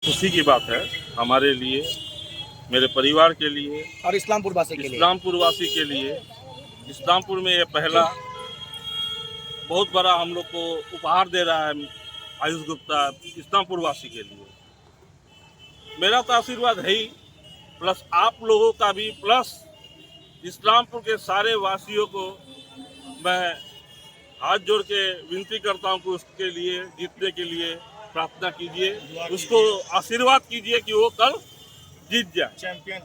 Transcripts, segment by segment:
खुशी की बात है हमारे लिए, मेरे परिवार के लिए और इस्लामपुर वासी के लिए। इस्लामपुर वासी के लिए। इस्लामपुर में ये पहला बहुत बड़ा हम लोग को उपहार दे रहा है आयुष गुप्ता इस्लामपुर वासी के लिए। मेरा तो आशीर्वाद है ही, प्लस आप लोगों का भी, प्लस इस्लामपुर के सारे वासियों को मैं हाथ जोड़ के विनती करता हूँ कि उसके लिए जीतने के लिए प्रार्थना कीजिए, उसको आशीर्वाद कीजिए कि वो कल जीत जाए, चैंपियन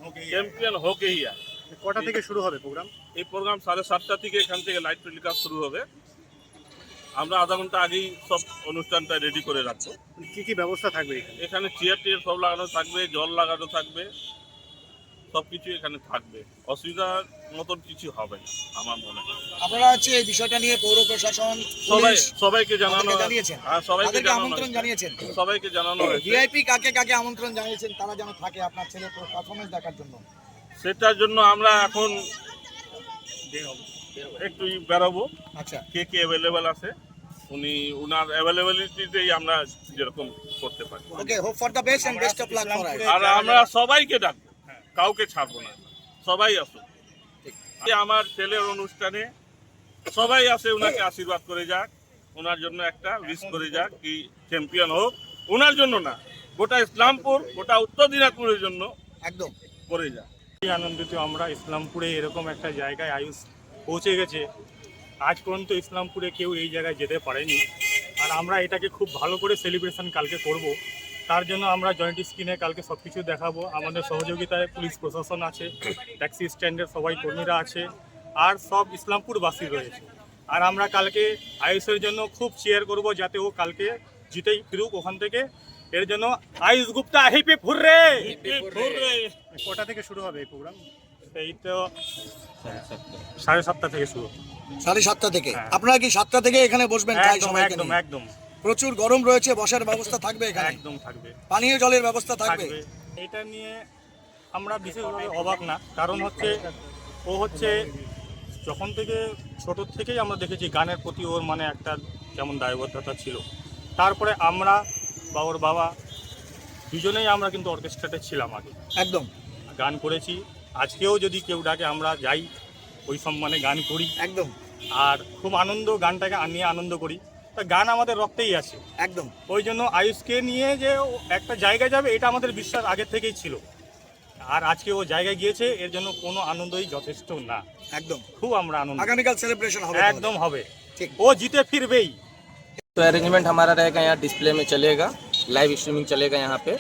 होके ही आए। কটা থেকে শুরু হবে প্রোগ্রাম? এই প্রোগ্রাম 7:30 থেকে এখান থেকে লাইট টেলিকাস্ট শুরু হবে। আমরা আধা ঘন্টা আগেই সব অনুষ্ঠানটা রেডি করে রাখবো। কি কি ব্যবস্থা থাকবে এখানে? এখানে চেয়ার টিয়ার সব লাগানো থাকবে, জল লাগানো থাকবে, সব কিছু এখানে থাকবে। অসুবিধার মতন কিছু হবে না আমার মনে হয়। আপনারা হচ্ছে এই বিষয়টা নিয়ে পৌর প্রশাসন সবাইকে জানানো জানিয়েছেন? হ্যাঁ, সবাইকে আমন্ত্রণ জানিয়েছেন? সবাইকে জানানো হয়েছে। ভিআইপি কাকে কাকে আমন্ত্রণ জানিয়েছেন তারা যেন থাকে আপনার ছেলে পারফরমেন্স দেখার জন্য? সেটার জন্য আমরা এখন একটু বেরোবো। আচ্ছা, কে কে অ্যাভেলেবেল আছে উনি উনার অ্যাভেলেবিলিটিতেই আমরা যেরকম করতে পারি। Okay, hope for the best and best of luck for আর আমরা সবাইকে ডাকবো, কাউকে ছাড়বো না, সবাই আসুন। আমার ছেলের অনুষ্ঠানে সবাই আসে, উনাকে আশীর্বাদ করে যাক, ওনার জন্য একটা উইশ করে যাক কি চ্যাম্পিয়ন হোক। ওনার জন্য না, গোটা ইসলামপুর, গোটা উত্তর দিনাজপুরের জন্য একদম করে যাক। আনন্দিত আমরা ইসলামপুরে এরকম একটা জায়গায় আয়ুষ পৌঁছে গেছে। আজ পর্যন্ত ইসলামপুরে কেউ এই জায়গায় যেতে পারেনি, আর আমরা এটাকে খুব ভালো করে সেলিব্রেশন কালকে করব। তার জন্য আমরা জয়েন্ট স্ক্রিনে কালকে সব কিছু দেখাবো। আমাদের সহযোগিতায় পুলিশ প্রশাসন আছে, ট্যাক্সি স্ট্যান্ডের সবাই কর্মীরা আছে, আর সব ইসলামপুরবাসী রয়েছে। আর আমরা কালকে আয়ুষের জন্য খুব চেয়ার করব যাতে ও কালকে জিতেই ফিরুক ওখান থেকে। এর জন্য Ayush Gupta hip hip hurray. কটা থেকে শুরু হবে এই প্রোগ্রাম? এই তো 7:30 থেকে শুরু। 7:30 থেকে? হ্যাঁ। আপনারা কি 7টা থেকে এখানে বসবেন? প্রায় একদম সবাইকে একদম নিয়ে? একদম প্রচুর গরম রয়েছে, বসার ব্যবস্থা থাকবে এখানে? একদম থাকবে, পানীয় জলের ব্যবস্থা থাকবে? থাকবে। এটা নিয়ে আমরা বিশেষভাবে অবাক না, কারণ হচ্ছে ও হচ্ছে যখন থেকে ছোট থেকেই আমরা দেখেছি গানের প্রতি ওর মানে একটা যেমন দায়বদ্ধতা ছিল। তারপরে আমরা বা ওর বাবা দুজনেই আমরা কিন্তু অর্কেস্ট্রাতে ছিলাম আগে, একদম গান করেছি। আজকেও যদি কেউ ডাকে আমরা যাই, ওই সম্মানে গান করি একদম আর খুব আনন্দ, গানটাকে নিয়ে আনন্দ করি। তা গান আমাদের রক্তেই আছে একদম। ওই জন্য আয়ুষকে নিয়ে যে ও একটা জায়গায় যাবে এটা আমাদের বিশ্বাস আগের থেকেই ছিল। আর আজকে ও জায়গায় গিয়েছে, এর জন্য কোনো আনন্দই যথেষ্ট না। একদম খুব আমরা আনন্দ, আগামীকাল সেলিব্রেশন হবে? একদম হবে, ঠিক। ও জিতে ফিরবেই। तो अरेंजमेंट हमारा रहेगा, यहाँ डिस्प्ले में चलेगा, लाइव स्ट्रीमिंग चलेगा यहाँ पे।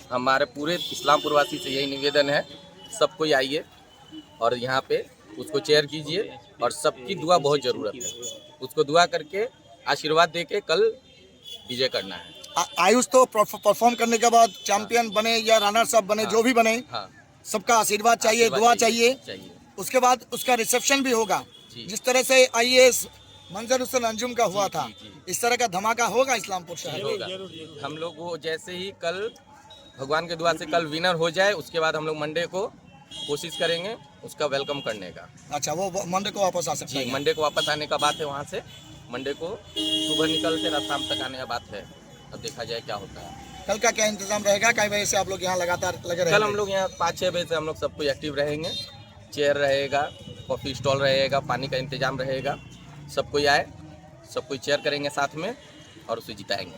हमारे पूरे इस्लामपुर वासी से यही निवेदन है, सब कोई आइए और यहाँ पे उसको चेयर कीजिए, और सबकी दुआ बहुत ज़रूरत है। उसको दुआ करके आशीर्वाद दे के कल विजय करना है। आयुष तो परफॉर्म करने के बाद चैंपियन बने या रनर्स अप बने, जो भी बने, हाँ, सबका आशीर्वाद चाहिए, दुआ चाहिए। उसके बाद उसका रिसेप्शन भी होगा। जी। जिस तरह से आईएएस मंजर हुसैन अंजुम का हुआ था, जी। इस तरह का धमाका होगा इस्लामपुर शहर में? होगा। हम लोग वो जैसे ही कल भगवान के दुआ से कल विनर हो जाए, उसके बाद हम लोग मंडे को कोशिश करेंगे उसका वेलकम करने का। अच्छा, वो मंडे को वापस आ सकता जी, है? मंडे को वापस आने का बात है। वहाँ से मंडे को सुबह निकल के रात शाम तक आने का बात है। अब देखा जाए क्या होता है। कल का क्या इंतजाम रहेगा? कई बजे से आप लोग यहाँ लगातार लगे रहेंगे? कल हम लोग यहाँ 5-6 बजे से हम लोग सब कोई एक्टिव रहेंगे। चेयर रहेगा, कॉफ़ी स्टॉल रहेगा, पानी का इंतजाम रहेगा। सब कोई आए, सब कोई चेयर करेंगे साथ में और उसे जिताएंगे।